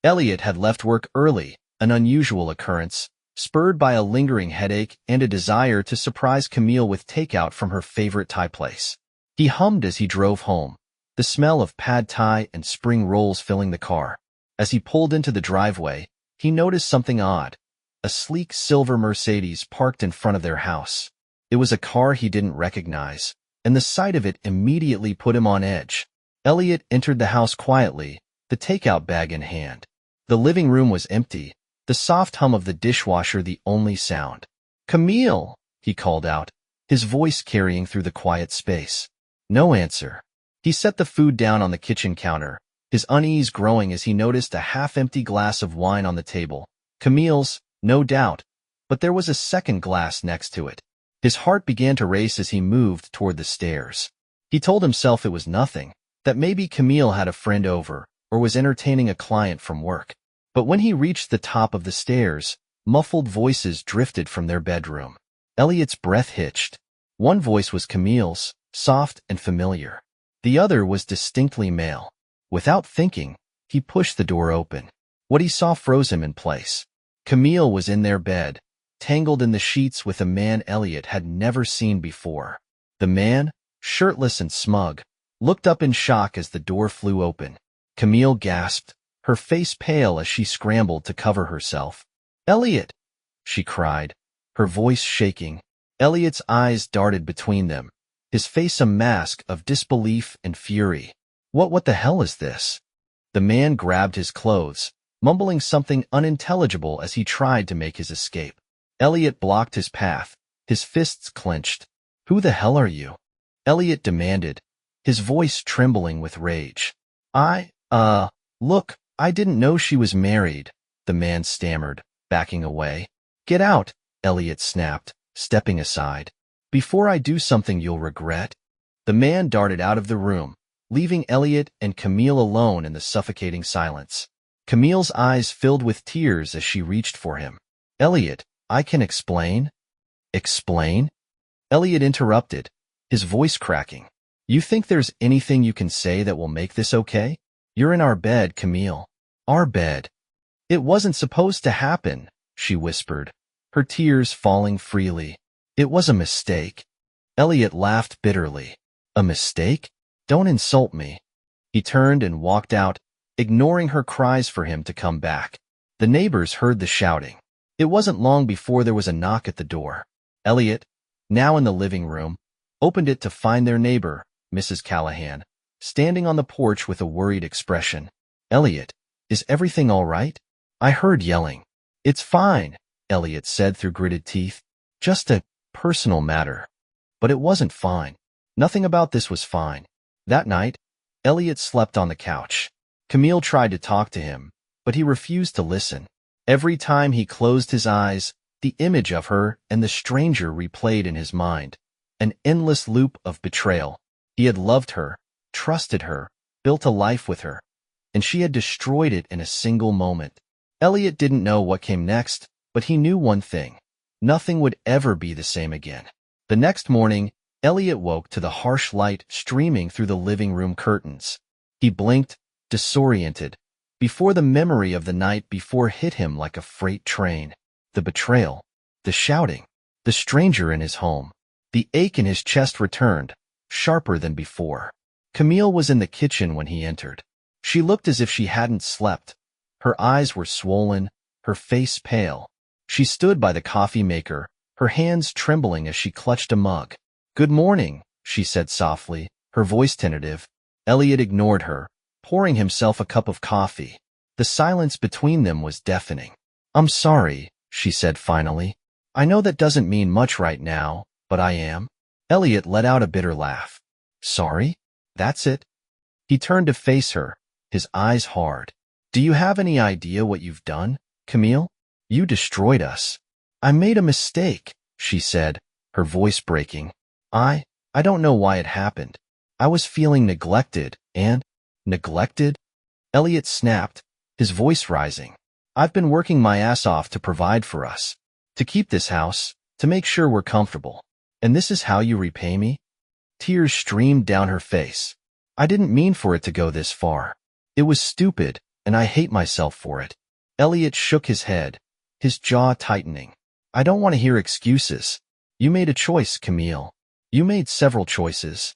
Elliot had left work early, an unusual occurrence, spurred by a lingering headache and a desire to surprise Camille with takeout from her favorite Thai place. He hummed as he drove home, the smell of pad Thai and spring rolls filling the car. As he pulled into the driveway, he noticed something odd. A sleek silver Mercedes parked in front of their house. It was a car he didn't recognize, and the sight of it immediately put him on edge. Elliot entered the house quietly, the takeout bag in hand. The living room was empty, the soft hum of the dishwasher the only sound. "Camille," he called out, his voice carrying through the quiet space. No answer. He set the food down on the kitchen counter, his unease growing as he noticed a half-empty glass of wine on the table. Camille's, no doubt, but there was a second glass next to it. His heart began to race as he moved toward the stairs. He told himself it was nothing, that maybe Camille had a friend over, or was entertaining a client from work. But when he reached the top of the stairs, muffled voices drifted from their bedroom. Elliot's breath hitched. One voice was Camille's, soft and familiar. The other was distinctly male. Without thinking, he pushed the door open. What he saw froze him in place. Camille was in their bed, tangled in the sheets with a man Elliot had never seen before. The man, shirtless and smug, looked up in shock as the door flew open. Camille gasped, her face pale as she scrambled to cover herself. "Elliot!" she cried, her voice shaking. Elliot's eyes darted between them, his face a mask of disbelief and fury. What the hell is this?" The man grabbed his clothes, mumbling something unintelligible as he tried to make his escape. Elliot blocked his path, his fists clenched. "Who the hell are you?" Elliot demanded, his voice trembling with rage. Look, I didn't know she was married," the man stammered, backing away. "Get out," Elliot snapped, stepping aside. "Before I do something you'll regret." The man darted out of the room, leaving Elliot and Camille alone in the suffocating silence. Camille's eyes filled with tears as she reached for him. "Elliot, I can explain." "Explain?" Elliot interrupted, his voice cracking. "You think there's anything you can say that will make this okay? You're in our bed, Camille." "Our bed?" "It wasn't supposed to happen," she whispered, her tears falling freely. "It was a mistake." Elliot laughed bitterly. "A mistake? Don't insult me." He turned and walked out, ignoring her cries for him to come back. The neighbors heard the shouting. It wasn't long before there was a knock at the door. Elliot, now in the living room, opened it to find their neighbor, Mrs. Callahan, standing on the porch with a worried expression. "Elliot, is everything all right?" "I heard yelling." "It's fine," Elliot said through gritted teeth. "Just a personal matter." But it wasn't fine. Nothing about this was fine. That night, Elliot slept on the couch. Camille tried to talk to him, but he refused to listen. Every time he closed his eyes, the image of her and the stranger replayed in his mind. An endless loop of betrayal. He had loved her, trusted her, built a life with her, and she had destroyed it in a single moment. Elliot didn't know what came next, but he knew one thing. Nothing would ever be the same again. The next morning, Elliot woke to the harsh light streaming through the living room curtains. He blinked, disoriented, before the memory of the night before hit him like a freight train. The betrayal, the shouting, the stranger in his home. The ache in his chest returned, sharper than before. Camille was in the kitchen when he entered. She looked as if she hadn't slept. Her eyes were swollen, her face pale. She stood by the coffee maker, her hands trembling as she clutched a mug. "Good morning," she said softly, her voice tentative. Elliot ignored her, pouring himself a cup of coffee. The silence between them was deafening. "I'm sorry," she said finally. "I know that doesn't mean much right now, but I am." Elliot let out a bitter laugh. "Sorry? That's it?" He turned to face her, his eyes hard. "Do you have any idea what you've done, Camille? You destroyed us." "I made a mistake," she said, her voice breaking. I don't know why it happened. I was feeling neglected and—" "Neglected?" Elliot snapped, his voice rising. "I've been working my ass off to provide for us, to keep this house, to make sure we're comfortable. And this is how you repay me?" Tears streamed down her face. "I didn't mean for it to go this far. It was stupid, and I hate myself for it. Elliot shook his head, his jaw tightening. I don't want to hear excuses. You made a choice, Camille. You made several choices.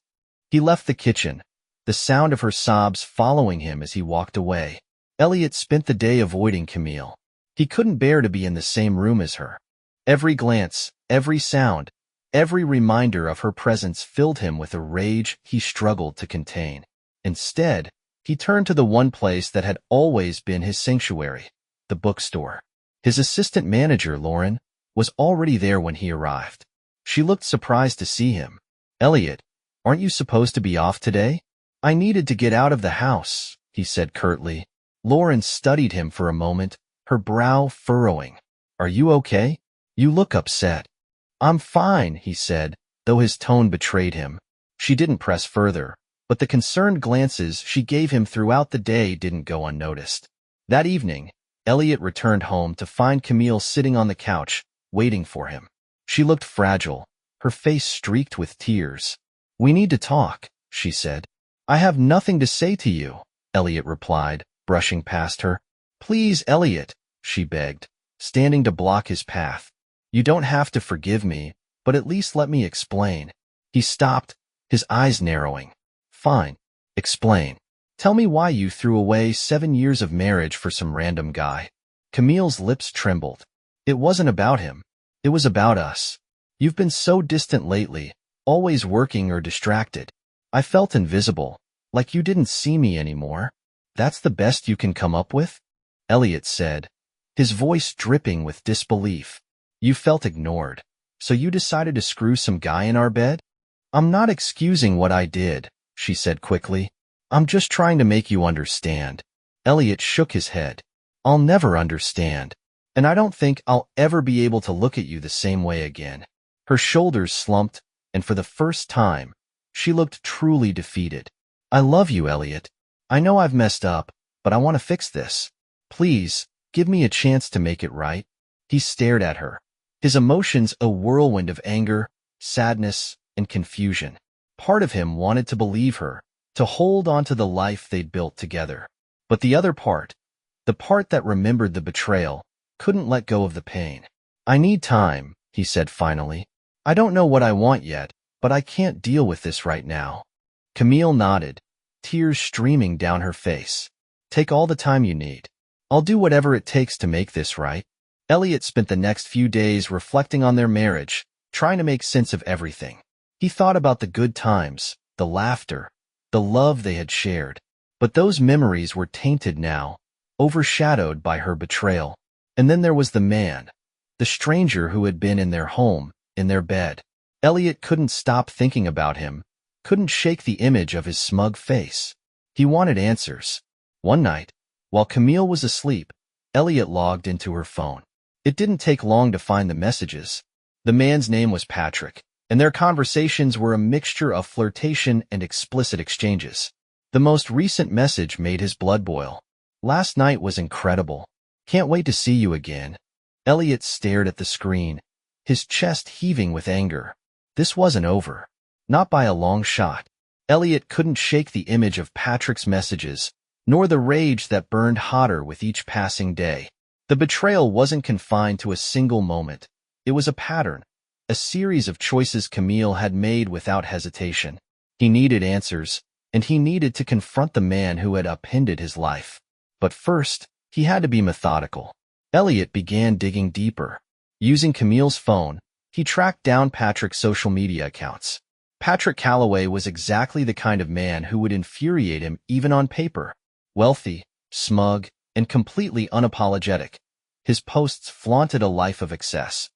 He left the kitchen, the sound of her sobs following him as he walked away. Elliot spent the day avoiding Camille. He couldn't bear to be in the same room as her. Every glance, every sound, every reminder of her presence filled him with a rage he struggled to contain. Instead, he turned to the one place that had always been his sanctuary, the bookstore. His assistant manager, Lauren, was already there when he arrived. She looked surprised to see him. Elliot, aren't you supposed to be off today? I needed to get out of the house, he said curtly. Lauren studied him for a moment, her brow furrowing. Are you okay? You look upset. I'm fine, he said, though his tone betrayed him. She didn't press further, but the concerned glances she gave him throughout the day didn't go unnoticed. That evening, Elliot returned home to find Camille sitting on the couch, waiting for him. She looked fragile, her face streaked with tears. We need to talk, she said. I have nothing to say to you, Elliot replied, brushing past her. Please, Elliot, she begged, standing to block his path. You don't have to forgive me, but at least let me explain. He stopped, his eyes narrowing. Fine. Explain. Tell me why you threw away 7 years of marriage for some random guy. Camille's lips trembled. It wasn't about him. It was about us. You've been so distant lately, always working or distracted. I felt invisible, like you didn't see me anymore. That's the best you can come up with? Elliot said, his voice dripping with disbelief. You felt ignored, so you decided to screw some guy in our bed? I'm not excusing what I did, she said quickly. I'm just trying to make you understand. Elliot shook his head. I'll never understand. And I don't think I'll ever be able to look at you the same way again. Her shoulders slumped, and for the first time, she looked truly defeated. I love you, Elliot. I know I've messed up, but I want to fix this. Please, give me a chance to make it right. He stared at her, his emotions a whirlwind of anger, sadness, and confusion. Part of him wanted to believe her, to hold on to the life they'd built together. But the other part, the part that remembered the betrayal, couldn't let go of the pain. I need time, he said finally. I don't know what I want yet, but I can't deal with this right now. Camille nodded, tears streaming down her face. Take all the time you need. I'll do whatever it takes to make this right. Elliot spent the next few days reflecting on their marriage, trying to make sense of everything. He thought about the good times, the laughter, the love they had shared. But those memories were tainted now, overshadowed by her betrayal. And then there was the man, the stranger who had been in their home, in their bed. Elliot couldn't stop thinking about him, couldn't shake the image of his smug face. He wanted answers. One night, while Camille was asleep, Elliot logged into her phone. It didn't take long to find the messages. The man's name was Patrick, and their conversations were a mixture of flirtation and explicit exchanges. The most recent message made his blood boil. Last night was incredible. Can't wait to see you again. Elliot stared at the screen, his chest heaving with anger. This wasn't over. Not by a long shot. Elliot couldn't shake the image of Patrick's messages, nor the rage that burned hotter with each passing day. The betrayal wasn't confined to a single moment. It was a pattern, a series of choices Camille had made without hesitation. He needed answers, and he needed to confront the man who had upended his life. But first, he had to be methodical. Elliot began digging deeper. Using Camille's phone, he tracked down Patrick's social media accounts. Patrick Calloway was exactly the kind of man who would infuriate him even on paper. Wealthy, smug, and completely unapologetic, his posts flaunted a life of excess.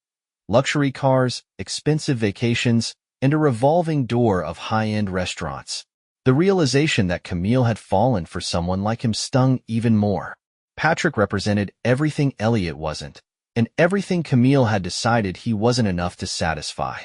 Luxury cars, expensive vacations, and a revolving door of high-end restaurants. The realization that Camille had fallen for someone like him stung even more. Patrick represented everything Elliot wasn't, and everything Camille had decided he wasn't enough to satisfy.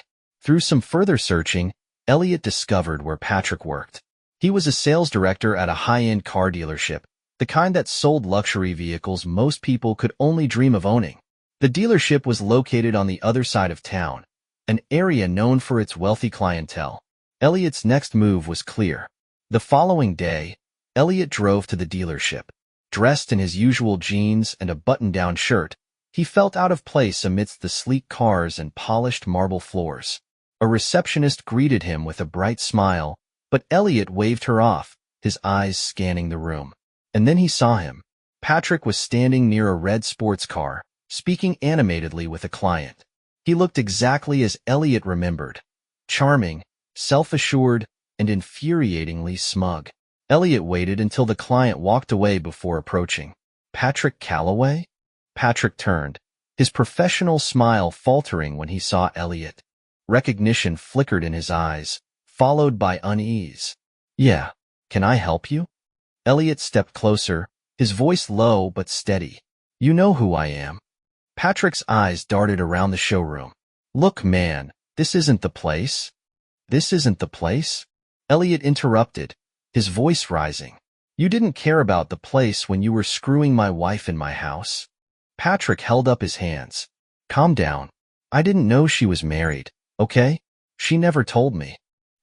Through some further searching, Elliot discovered where Patrick worked. He was a sales director at a high-end car dealership, the kind that sold luxury vehicles most people could only dream of owning. The dealership was located on the other side of town, an area known for its wealthy clientele. Elliot's next move was clear. The following day, Elliot drove to the dealership. Dressed in his usual jeans and a button-down shirt, he felt out of place amidst the sleek cars and polished marble floors. A receptionist greeted him with a bright smile, but Elliot waved her off, his eyes scanning the room. And then he saw him. Patrick was standing near a red sports car, speaking animatedly with a client. He looked exactly as Elliot remembered. Charming, self-assured, and infuriatingly smug. Elliot waited until the client walked away before approaching. Patrick Calloway? Patrick turned, his professional smile faltering when he saw Elliot. Recognition flickered in his eyes, followed by unease. Yeah, can I help you? Elliot stepped closer, his voice low but steady. You know who I am. Patrick's eyes darted around the showroom. Look, man, this isn't the place. This isn't the place? Elliot interrupted, his voice rising. You didn't care about the place when you were screwing my wife in my house. Patrick held up his hands. Calm down. I didn't know she was married, okay? She never told me.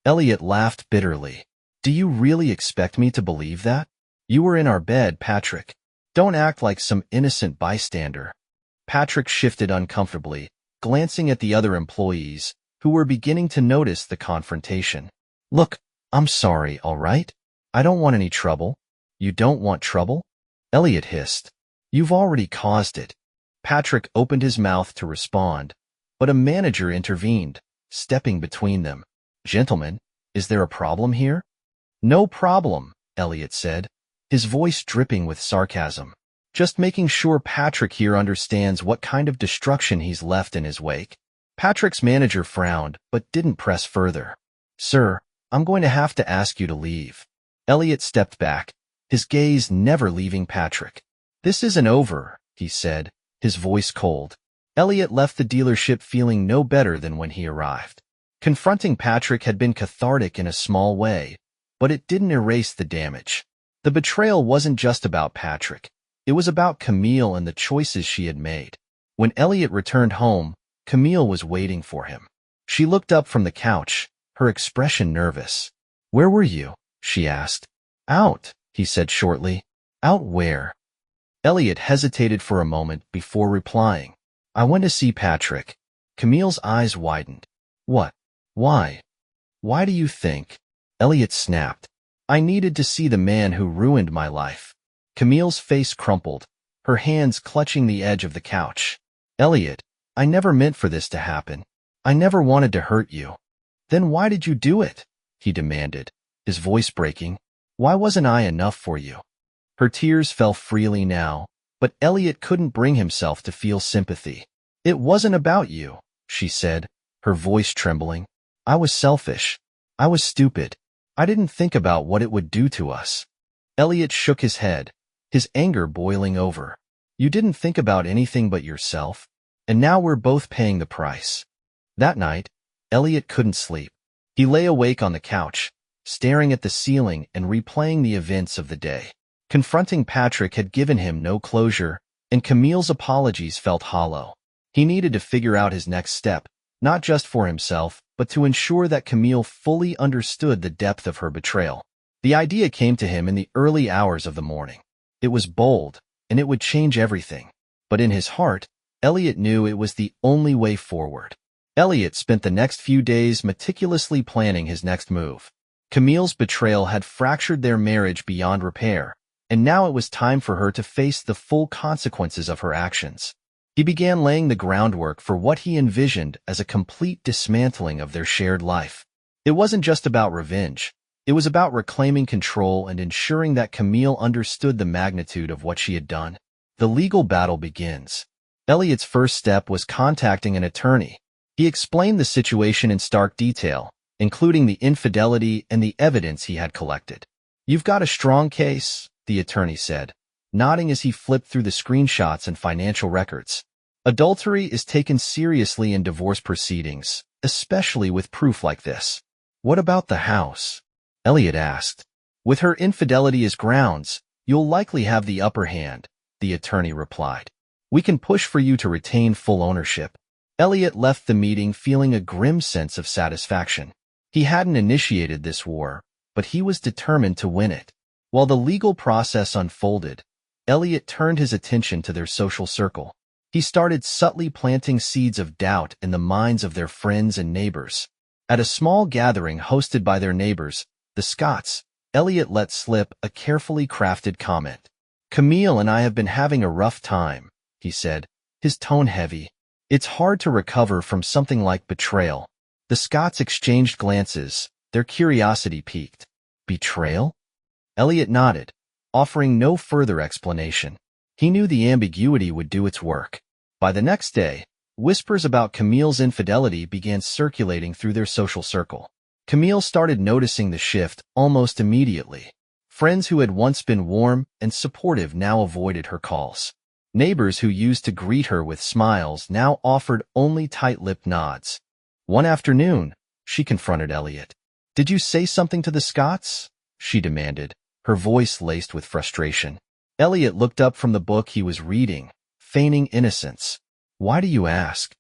Elliot laughed bitterly. Do you really expect me to believe that? You were in our bed, Patrick. Don't act like some innocent bystander. Patrick shifted uncomfortably, glancing at the other employees, who were beginning to notice the confrontation. Look, I'm sorry, all right? I don't want any trouble. You don't want trouble? Elliot hissed. You've already caused it. Patrick opened his mouth to respond, but a manager intervened, stepping between them. Gentlemen, is there a problem here? No problem, Elliot said, his voice dripping with sarcasm. Just making sure Patrick here understands what kind of destruction he's left in his wake. Patrick's manager frowned, but didn't press further. Sir, I'm going to have to ask you to leave. Elliot stepped back, his gaze never leaving Patrick. This isn't over, he said, his voice cold. Elliot left the dealership feeling no better than when he arrived. Confronting Patrick had been cathartic in a small way, but it didn't erase the damage. The betrayal wasn't just about Patrick. It was about Camille and the choices she had made. When Elliot returned home, Camille was waiting for him. She looked up from the couch, her expression nervous. Where were you? She asked. Out, he said shortly. Out where? Elliot hesitated for a moment before replying. I went to see Patrick. Camille's eyes widened. What? Why? Why do you think? Elliot snapped. I needed to see the man who ruined my life. Camille's face crumpled, her hands clutching the edge of the couch. Elliot, I never meant for this to happen. I never wanted to hurt you. Then why did you do it? He demanded, his voice breaking. Why wasn't I enough for you? Her tears fell freely now, but Elliot couldn't bring himself to feel sympathy. It wasn't about you, she said, her voice trembling. I was selfish. I was stupid. I didn't think about what it would do to us. Elliot shook his head, his anger boiling over. You didn't think about anything but yourself, and now we're both paying the price. That night, Elliot couldn't sleep. He lay awake on the couch, staring at the ceiling and replaying the events of the day. Confronting Patrick had given him no closure, and Camille's apologies felt hollow. He needed to figure out his next step, not just for himself, but to ensure that Camille fully understood the depth of her betrayal. The idea came to him in the early hours of the morning. It was bold, and it would change everything. But in his heart, Elliot knew it was the only way forward. Elliot spent the next few days meticulously planning his next move. Camille's betrayal had fractured their marriage beyond repair, and now it was time for her to face the full consequences of her actions. He began laying the groundwork for what he envisioned as a complete dismantling of their shared life. It wasn't just about revenge. It was about reclaiming control and ensuring that Camille understood the magnitude of what she had done. The legal battle begins. Elliot's first step was contacting an attorney. He explained the situation in stark detail, including the infidelity and the evidence he had collected. You've got a strong case, the attorney said, nodding as he flipped through the screenshots and financial records. Adultery is taken seriously in divorce proceedings, especially with proof like this. What about the house? Elliot asked. With her infidelity as grounds, you'll likely have the upper hand, the attorney replied. We can push for you to retain full ownership. Elliot left the meeting feeling a grim sense of satisfaction. He hadn't initiated this war, but he was determined to win it. While the legal process unfolded, Elliot turned his attention to their social circle. He started subtly planting seeds of doubt in the minds of their friends and neighbors. At a small gathering hosted by their neighbors, the Scotts, Elliot let slip a carefully crafted comment. "Camille and I have been having a rough time," he said, his tone heavy. "It's hard to recover from something like betrayal." The Scotts exchanged glances, their curiosity piqued. Betrayal? Elliot nodded, offering no further explanation. He knew the ambiguity would do its work. By the next day, whispers about Camille's infidelity began circulating through their social circle. Camille started noticing the shift almost immediately. Friends who had once been warm and supportive now avoided her calls. Neighbors who used to greet her with smiles now offered only tight-lipped nods. One afternoon, she confronted Elliot. "Did you say something to the Scotts?" she demanded, her voice laced with frustration. Elliot looked up from the book he was reading, feigning innocence. "Why do you ask?"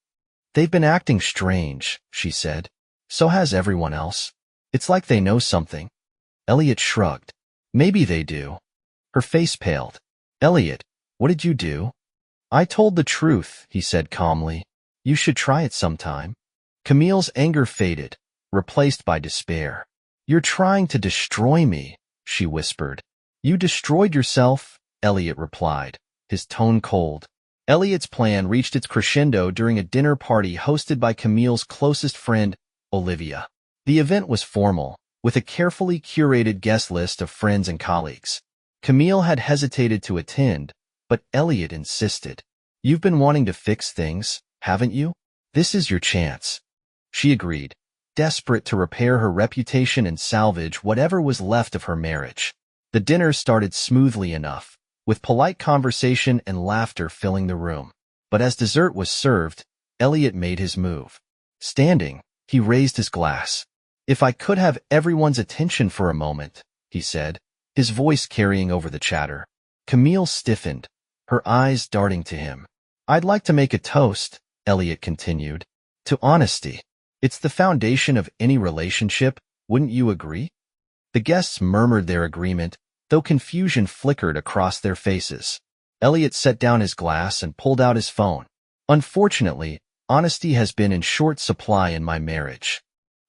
"They've been acting strange," she said. "So has everyone else. It's like they know something." Elliot shrugged. "Maybe they do." Her face paled. "Elliot, what did you do?" "I told the truth," he said calmly. "You should try it sometime." Camille's anger faded, replaced by despair. "You're trying to destroy me," she whispered. "You destroyed yourself," Elliot replied, his tone cold. Elliot's plan reached its crescendo during a dinner party hosted by Camille's closest friend, Olivia. The event was formal, with a carefully curated guest list of friends and colleagues. Camille had hesitated to attend, but Elliot insisted. "You've been wanting to fix things, haven't you? This is your chance." She agreed, desperate to repair her reputation and salvage whatever was left of her marriage. The dinner started smoothly enough, with polite conversation and laughter filling the room. But as dessert was served, Elliot made his move. Standing, he raised his glass. "If I could have everyone's attention for a moment," he said, his voice carrying over the chatter. Camille stiffened, her eyes darting to him. "I'd like to make a toast," Elliot continued, "to honesty. It's the foundation of any relationship, wouldn't you agree?" The guests murmured their agreement, though confusion flickered across their faces. Elliot set down his glass and pulled out his phone. "Unfortunately, honesty has been in short supply in my marriage."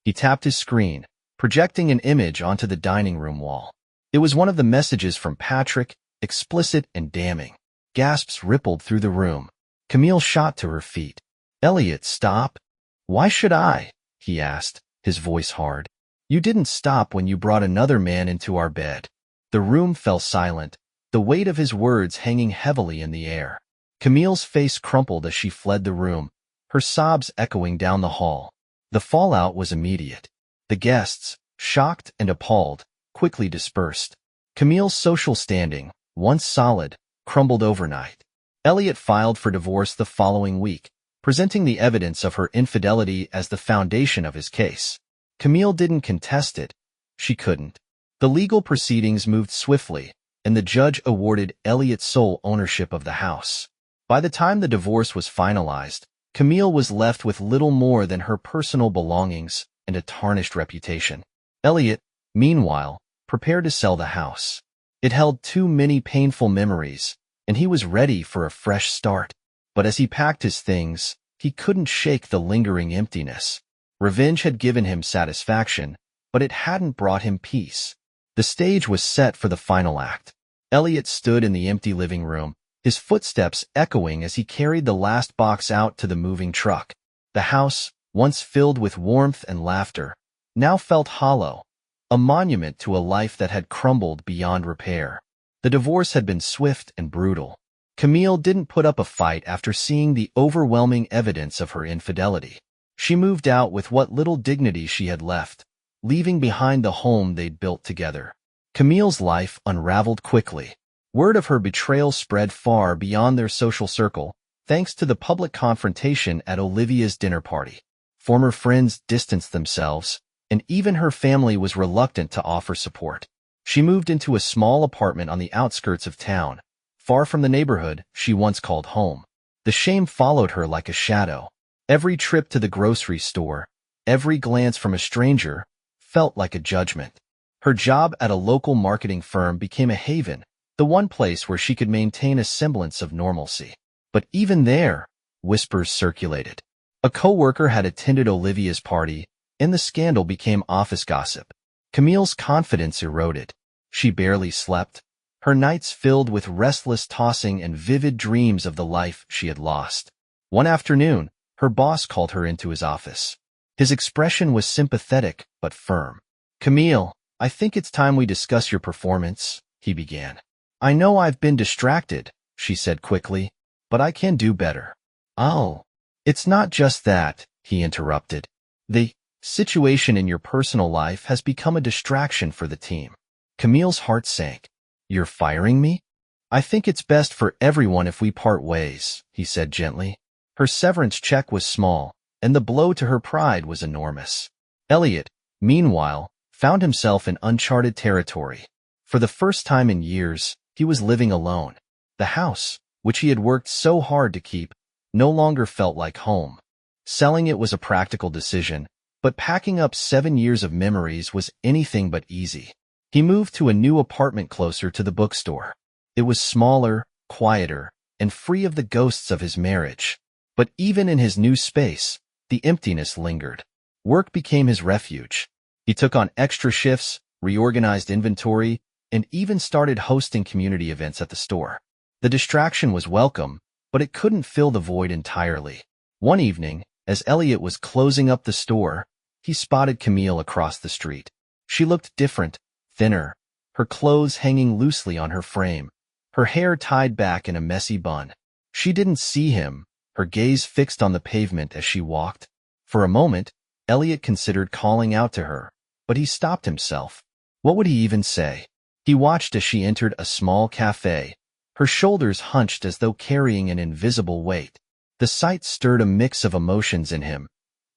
He tapped his screen, projecting an image onto the dining room wall. It was one of the messages from Patrick, explicit and damning. Gasps rippled through the room. Camille shot to her feet. "Elliot, stop." "Why should I?" he asked, his voice hard. "You didn't stop when you brought another man into our bed." The room fell silent, the weight of his words hanging heavily in the air. Camille's face crumpled as she fled the room, her sobs echoing down the hall. The fallout was immediate. The guests, shocked and appalled, quickly dispersed. Camille's social standing, once solid, crumbled overnight. Elliot filed for divorce the following week, presenting the evidence of her infidelity as the foundation of his case. Camille didn't contest it. She couldn't. The legal proceedings moved swiftly, and the judge awarded Elliot sole ownership of the house. By the time the divorce was finalized, Camille was left with little more than her personal belongings and a tarnished reputation. Elliot, meanwhile, prepared to sell the house. It held too many painful memories, and he was ready for a fresh start. But as he packed his things, he couldn't shake the lingering emptiness. Revenge had given him satisfaction, but it hadn't brought him peace. The stage was set for the final act. Elliot stood in the empty living room, his footsteps echoing as he carried the last box out to the moving truck. The house, once filled with warmth and laughter, now felt hollow, a monument to a life that had crumbled beyond repair. The divorce had been swift and brutal. Camille didn't put up a fight after seeing the overwhelming evidence of her infidelity. She moved out with what little dignity she had left, leaving behind the home they'd built together. Camille's life unraveled quickly. Word of her betrayal spread far beyond their social circle, thanks to the public confrontation at Olivia's dinner party. Former friends distanced themselves, and even her family was reluctant to offer support. She moved into a small apartment on the outskirts of town, far from the neighborhood she once called home. The shame followed her like a shadow. Every trip to the grocery store, every glance from a stranger, felt like a judgment. Her job at a local marketing firm became a haven, the one place where she could maintain a semblance of normalcy. But even there, whispers circulated. A coworker had attended Olivia's party, and the scandal became office gossip. Camille's confidence eroded. She barely slept, her nights filled with restless tossing and vivid dreams of the life she had lost. One afternoon, her boss called her into his office. His expression was sympathetic but firm. "Camille, I think it's time we discuss your performance," he began. "I know I've been distracted," she said quickly, "but I can do better." "Oh, it's not just that," he interrupted. "The situation in your personal life has become a distraction for the team." Camille's heart sank. "You're firing me?" "I think it's best for everyone if we part ways," he said gently. Her severance check was small, and the blow to her pride was enormous. Elliot, meanwhile, found himself in uncharted territory. For the first time in years, he was living alone. The house, which he had worked so hard to keep, no longer felt like home. Selling it was a practical decision, but packing up 7 years of memories was anything but easy. He moved to a new apartment closer to the bookstore. It was smaller, quieter, and free of the ghosts of his marriage. But even in his new space, the emptiness lingered. Work became his refuge. He took on extra shifts, reorganized inventory, and even started hosting community events at the store. The distraction was welcome, but it couldn't fill the void entirely. One evening, as Elliot was closing up the store, he spotted Camille across the street. She looked different, thinner, her clothes hanging loosely on her frame, her hair tied back in a messy bun. She didn't see him, her gaze fixed on the pavement as she walked. For a moment, Elliot considered calling out to her, but he stopped himself. What would he even say? He watched as she entered a small cafe, her shoulders hunched as though carrying an invisible weight. The sight stirred a mix of emotions in him,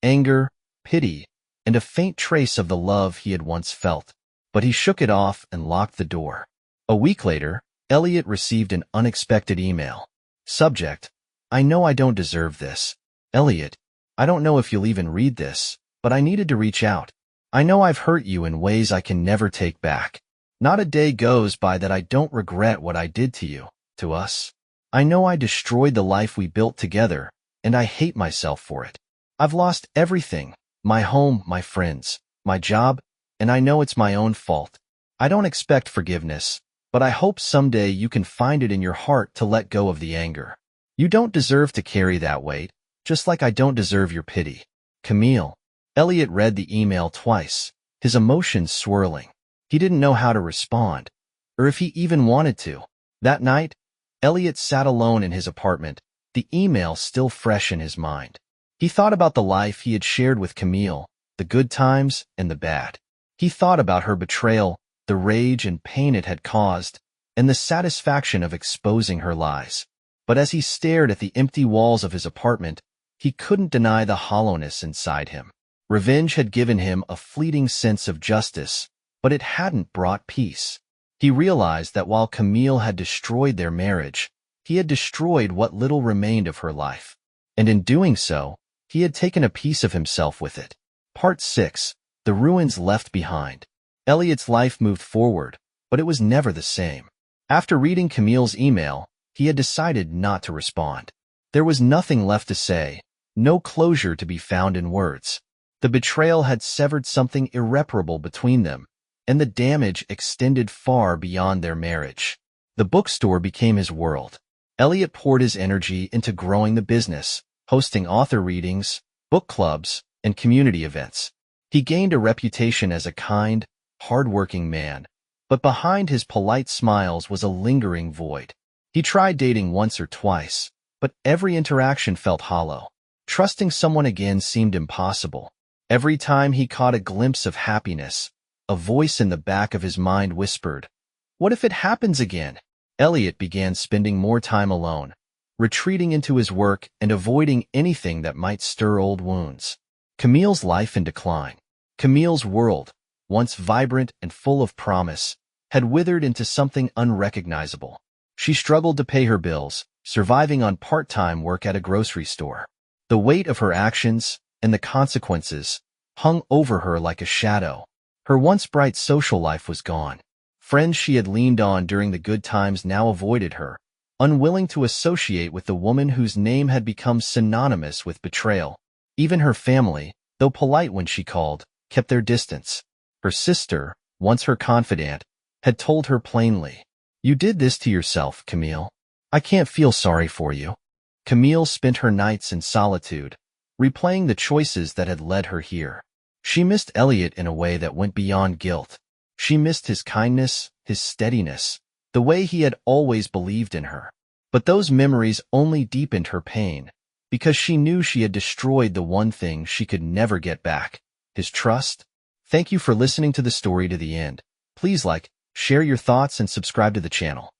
anger, pity, and a faint trace of the love he had once felt. But he shook it off and locked the door. A week later, Elliot received an unexpected email. Subject: "I know I don't deserve this. Elliot, I don't know if you'll even read this, but I needed to reach out. I know I've hurt you in ways I can never take back. Not a day goes by that I don't regret what I did to you, to us. I know I destroyed the life we built together, and I hate myself for it. I've lost everything, my home, my friends, my job, and I know it's my own fault. I don't expect forgiveness, but I hope someday you can find it in your heart to let go of the anger. You don't deserve to carry that weight, just like I don't deserve your pity. Camille." Elliot read the email twice, his emotions swirling. He didn't know how to respond, or if he even wanted to. That night, Elliot sat alone in his apartment, the email still fresh in his mind. He thought about the life he had shared with Camille, the good times and the bad. He thought about her betrayal, the rage and pain it had caused, and the satisfaction of exposing her lies. But as he stared at the empty walls of his apartment, he couldn't deny the hollowness inside him. Revenge had given him a fleeting sense of justice, but it hadn't brought peace. He realized that while Camille had destroyed their marriage, he had destroyed what little remained of her life. And in doing so, he had taken a piece of himself with it. Part 6. The Ruins Left Behind. Elliot's life moved forward, but it was never the same. After reading Camille's email, he had decided not to respond. There was nothing left to say, no closure to be found in words. The betrayal had severed something irreparable between them, and the damage extended far beyond their marriage. The bookstore became his world. Elliot poured his energy into growing the business, hosting author readings, book clubs, and community events. He gained a reputation as a kind, hard-working man, but behind his polite smiles was a lingering void. He tried dating once or twice, but every interaction felt hollow. Trusting someone again seemed impossible. Every time he caught a glimpse of happiness, a voice in the back of his mind whispered, "What if it happens again?" Elliot began spending more time alone, retreating into his work and avoiding anything that might stir old wounds. Camille's life in decline. Camille's world, once vibrant and full of promise, had withered into something unrecognizable. She struggled to pay her bills, surviving on part-time work at a grocery store. The weight of her actions, and the consequences, hung over her like a shadow. Her once bright social life was gone. Friends she had leaned on during the good times now avoided her, unwilling to associate with the woman whose name had become synonymous with betrayal. Even her family, though polite when she called, kept their distance. Her sister, once her confidant, had told her plainly, "You did this to yourself, Camille. I can't feel sorry for you." Camille spent her nights in solitude, replaying the choices that had led her here. She missed Elliot in a way that went beyond guilt. She missed his kindness, his steadiness, the way he had always believed in her. But those memories only deepened her pain, because she knew she had destroyed the one thing she could never get back, his trust. Thank you for listening to the story to the end. Please like, share your thoughts, and subscribe to the channel.